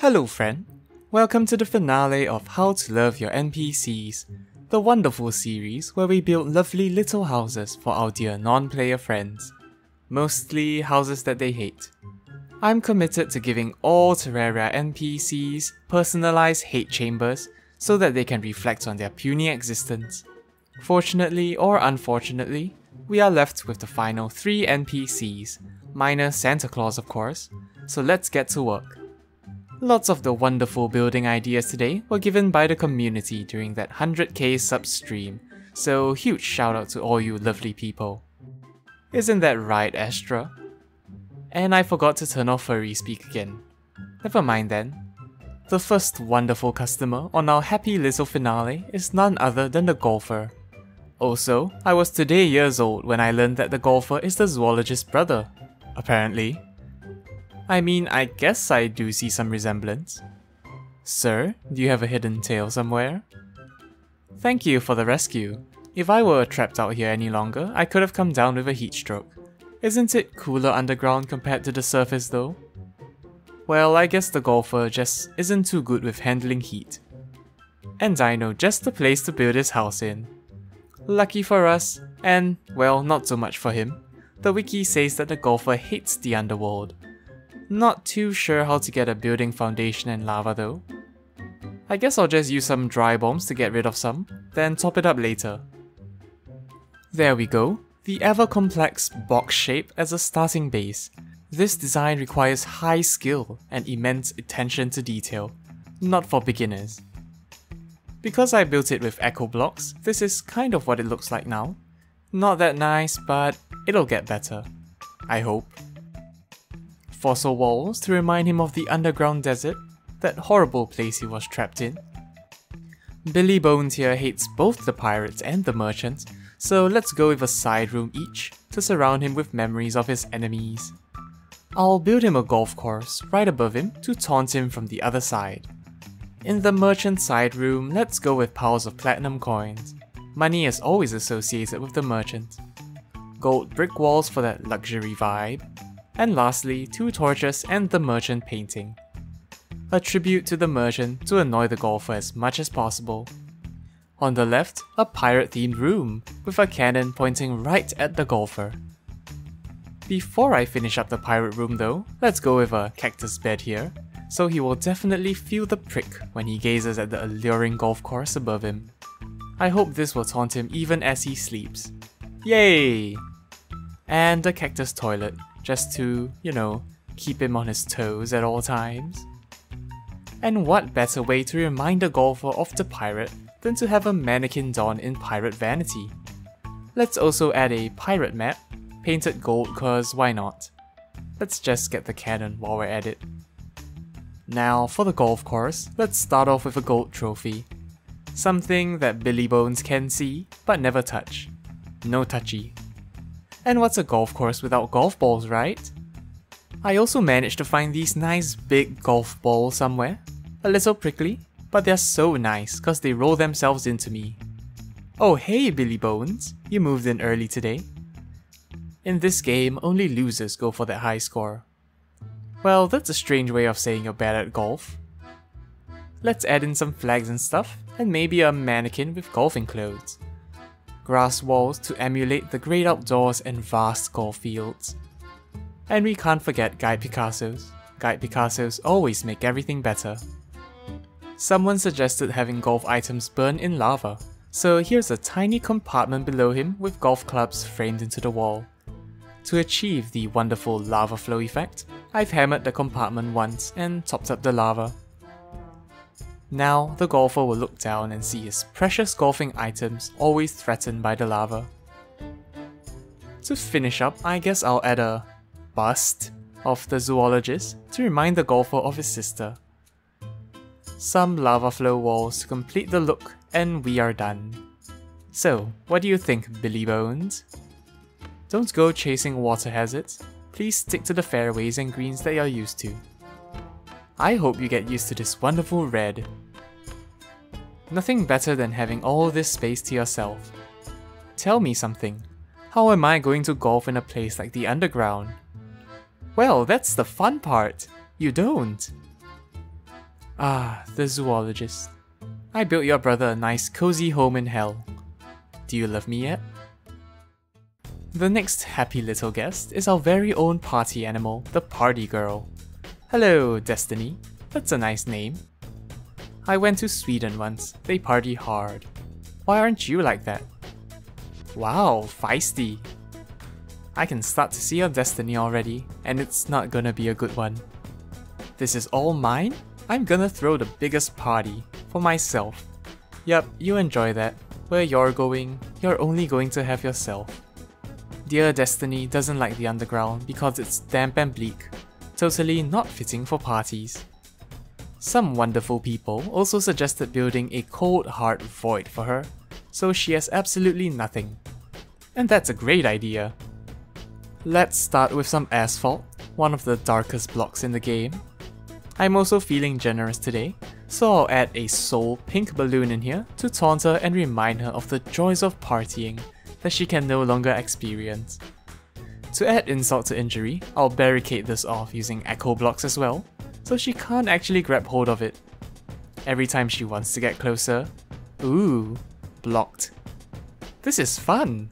Hello friend, welcome to the finale of How to Love Your NPCs, the wonderful series where we build lovely little houses for our dear non-player friends. Mostly houses that they hate. I'm committed to giving all Terraria NPCs personalized hate chambers so that they can reflect on their puny existence. Fortunately or unfortunately, we are left with the final 3 NPCs, minus Santa Claus of course, so let's get to work. Lots of the wonderful building ideas today were given by the community during that 100k sub stream, so huge shout out to all you lovely people. Isn't that right, Astra? And I forgot to turn off furry speak again. Never mind then. The first wonderful customer on our happy little finale is none other than the golfer. Also, I was today years old when I learned that the golfer is the zoologist's brother, apparently. I mean, I guess I do see some resemblance. Sir, do you have a hidden tail somewhere? Thank you for the rescue. If I were trapped out here any longer, I could have come down with a heat stroke. Isn't it cooler underground compared to the surface though? Well, I guess the golfer just isn't too good with handling heat. And I know just the place to build his house in. Lucky for us, and well, not so much for him, the wiki says that the golfer hates the underworld. Not too sure how to get a building foundation and lava though. I guess I'll just use some dry bombs to get rid of some, then top it up later. There we go, the ever complex box shape as a starting base. This design requires high skill and immense attention to detail, not for beginners. Because I built it with echo blocks, this is kind of what it looks like now. Not that nice, but it'll get better. I hope. Fossil walls to remind him of the underground desert, that horrible place he was trapped in. Billy Bones here hates both the pirates and the merchants, so let's go with a side room each to surround him with memories of his enemies. I'll build him a golf course right above him to taunt him from the other side. In the merchant side room, let's go with piles of platinum coins. Money is always associated with the merchant. Gold brick walls for that luxury vibe. And lastly, 2 torches and the merchant painting. A tribute to the merchant to annoy the golfer as much as possible. On the left, a pirate themed room with a cannon pointing right at the golfer. Before I finish up the pirate room though, let's go with a cactus bed here, so he will definitely feel the prick when he gazes at the alluring golf course above him. I hope this will taunt him even as he sleeps. Yay! And a cactus toilet, just to, you know, keep him on his toes at all times. And what better way to remind a golfer of the pirate than to have a mannequin don in pirate vanity? Let's also add a pirate map, painted gold cause why not? Let's just get the cannon while we're at it. Now for the golf course, let's start off with a gold trophy. Something that Billy Bones can see, but never touch. No touchy. And what's a golf course without golf balls, right? I also managed to find these nice big golf balls somewhere. A little prickly, but they're so nice cause they roll themselves into me. Oh hey Billy Bones, you moved in early today. In this game, only losers go for that high score. Well, that's a strange way of saying you're bad at golf. Let's add in some flags and stuff, and maybe a mannequin with golfing clothes. Grass walls to emulate the great outdoors and vast golf fields. And we can't forget Guide Picassos. Guide Picassos always make everything better. Someone suggested having golf items burn in lava, so here's a tiny compartment below him with golf clubs framed into the wall. To achieve the wonderful lava flow effect, I've hammered the compartment once and topped up the lava. Now, the golfer will look down and see his precious golfing items always threatened by the lava. To finish up, I guess I'll add a bust of the zoologist to remind the golfer of his sister. Some lava flow walls to complete the look, and we are done. So, what do you think, Billy Bones? Don't go chasing water hazards, please stick to the fairways and greens that you're used to. I hope you get used to this wonderful red. Nothing better than having all this space to yourself. Tell me something, how am I going to golf in a place like the underground? Well, that's the fun part, you don't. Ah, the zoologist. I built your brother a nice cozy home in hell. Do you love me yet? The next happy little guest is our very own party animal, the party girl. Hello, Destiny. That's a nice name. I went to Sweden once. They party hard. Why aren't you like that? Wow, feisty. I can start to see your destiny already, and it's not gonna be a good one. This is all mine? I'm gonna throw the biggest party for myself. Yup, you enjoy that. Where you're going, you're only going to have yourself. Dear Destiny doesn't like the underground because it's damp and bleak, totally not fitting for parties. Some wonderful people also suggested building a cold hard void for her, so she has absolutely nothing. And that's a great idea. Let's start with some asphalt, one of the darkest blocks in the game. I'm also feeling generous today, so I'll add a soul pink balloon in here to taunt her and remind her of the joys of partying that she can no longer experience. To add insult to injury, I'll barricade this off using echo blocks as well, so she can't actually grab hold of it. Every time she wants to get closer, ooh, blocked. This is fun!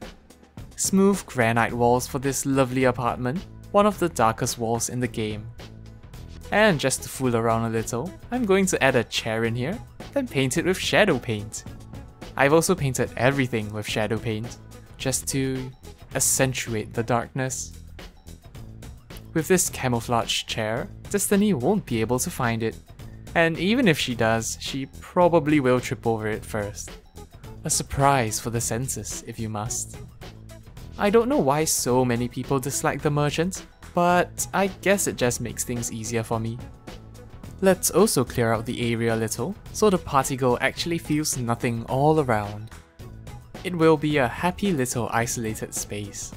Smooth granite walls for this lovely apartment, one of the darkest walls in the game. And just to fool around a little, I'm going to add a chair in here, then paint it with shadow paint. I've also painted everything with shadow paint, just to accentuate the darkness. With this camouflage chair, Destiny won't be able to find it, and even if she does, she probably will trip over it first. A surprise for the senses, if you must. I don't know why so many people dislike the merchant, but I guess it just makes things easier for me. Let's also clear out the area a little, so the party girl actually feels nothing all around. It will be a happy little isolated space.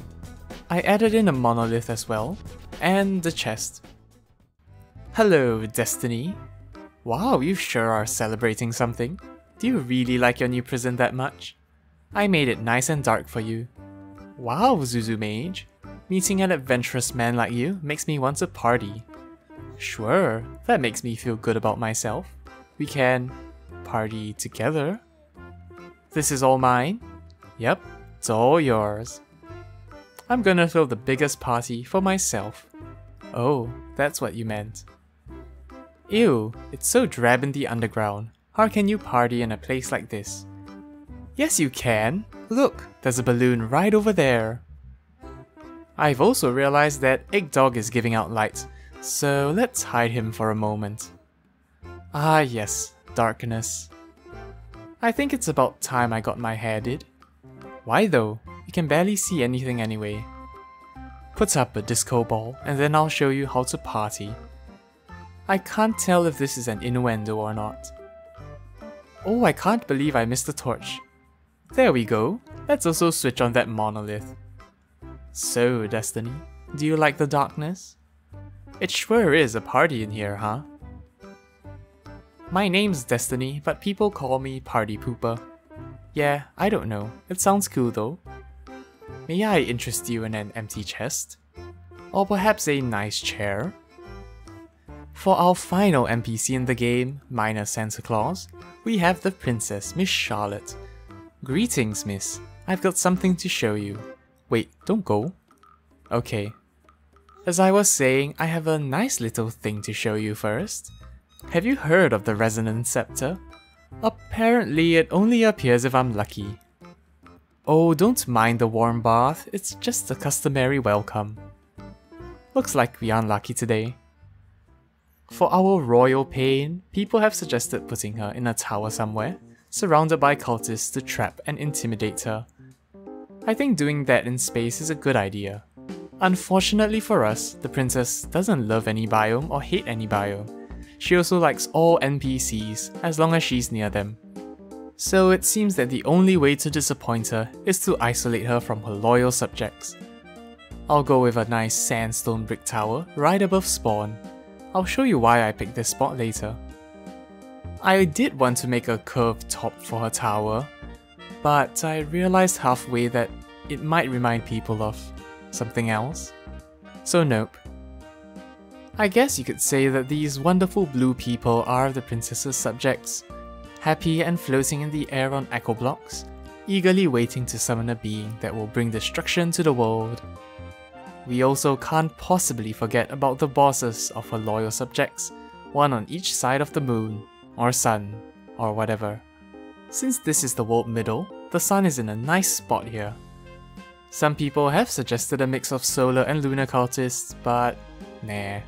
I added in a monolith as well, and the chest. Hello, Destiny. Wow, you sure are celebrating something. Do you really like your new prison that much? I made it nice and dark for you. Wow, Zuzu Mage. Meeting an adventurous man like you makes me want to party. Sure, that makes me feel good about myself. We can party together. This is all mine? Yep, it's all yours. I'm gonna throw the biggest party for myself. Oh, that's what you meant. Ew, it's so drab in the underground. How can you party in a place like this? Yes you can! Look, there's a balloon right over there. I've also realized that Eggdog is giving out light, so let's hide him for a moment. Ah yes, darkness. I think it's about time I got my hair did. Why though? You can barely see anything anyway. Put up a disco ball and then I'll show you how to party. I can't tell if this is an innuendo or not. Oh, I can't believe I missed the torch. There we go. Let's also switch on that monolith. So, Destiny, do you like the darkness? It sure is a party in here, huh? My name's Destiny, but people call me Party Pooper. Yeah, I don't know. It sounds cool though. May I interest you in an empty chest? Or perhaps a nice chair? For our final NPC in the game, minus Santa Claus, we have the Princess, Miss Charlotte. Greetings, Miss. I've got something to show you. Wait, don't go. Okay. As I was saying, I have a nice little thing to show you first. Have you heard of the Resonance Scepter? Apparently, it only appears if I'm lucky. Oh, don't mind the warm bath, it's just a customary welcome. Looks like we are unlucky today. For our royal pain, people have suggested putting her in a tower somewhere, surrounded by cultists to trap and intimidate her. I think doing that in space is a good idea. Unfortunately for us, the princess doesn't love any biome or hate any biome. She also likes all NPCs as long as she's near them. So it seems that the only way to disappoint her is to isolate her from her loyal subjects. I'll go with a nice sandstone brick tower right above spawn. I'll show you why I picked this spot later. I did want to make a curved top for her tower, but I realized halfway that it might remind people of something else. So nope. I guess you could say that these wonderful blue people are the princess's subjects, happy and floating in the air on echo blocks, eagerly waiting to summon a being that will bring destruction to the world. We also can't possibly forget about the bosses of her loyal subjects, one on each side of the moon, or sun, or whatever. Since this is the world middle, the sun is in a nice spot here. Some people have suggested a mix of solar and lunar cultists, but nah.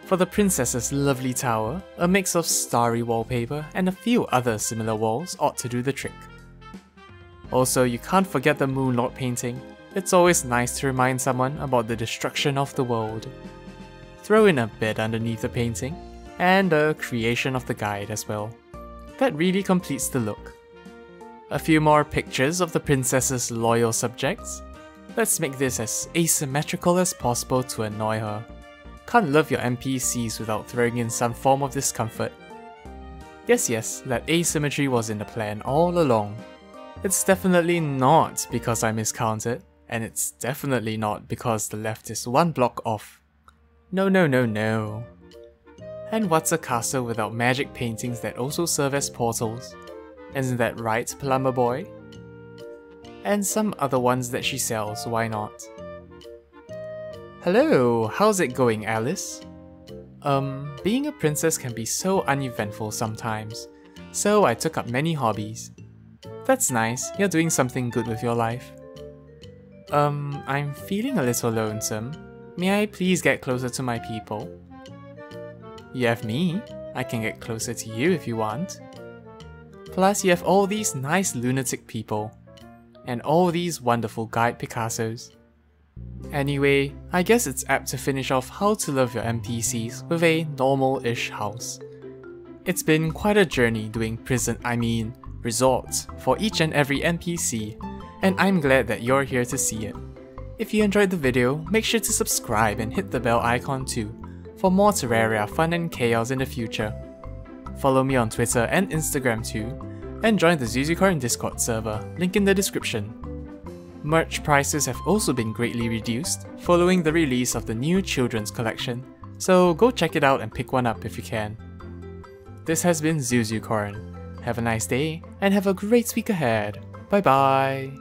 For the princess's lovely tower, a mix of starry wallpaper and a few other similar walls ought to do the trick. Also, you can't forget the Moonlord painting. It's always nice to remind someone about the destruction of the world. Throw in a bed underneath the painting, and a creation of the guide as well. That really completes the look. A few more pictures of the princess's loyal subjects. Let's make this as asymmetrical as possible to annoy her. Can't love your NPCs without throwing in some form of discomfort. Yes, that asymmetry was in the plan all along. It's definitely not because I miscounted, and it's definitely not because the left is one block off. No. And what's a castle without magic paintings that also serve as portals? Isn't that right, Plumber Boy? And some other ones that she sells, why not? Hello, how's it going, Alice? Being a princess can be so uneventful sometimes, so I took up many hobbies. That's nice, you're doing something good with your life. I'm feeling a little lonesome. May I please get closer to my people? You have me, I can get closer to you if you want. Plus you have all these nice lunatic people. And all these wonderful guide Picassos. Anyway, I guess it's apt to finish off how to love your NPCs with a normal-ish house. It's been quite a journey doing resorts for each and every NPC, and I'm glad that you're here to see it. If you enjoyed the video, make sure to subscribe and hit the bell icon too, for more Terraria fun and chaos in the future. Follow me on Twitter and Instagram too, and join the Zuzucorn Discord server, link in the description. Merch prices have also been greatly reduced following the release of the new children's collection, so go check it out and pick one up if you can. This has been Zuzucorn. Have a nice day, and have a great week ahead. Bye bye!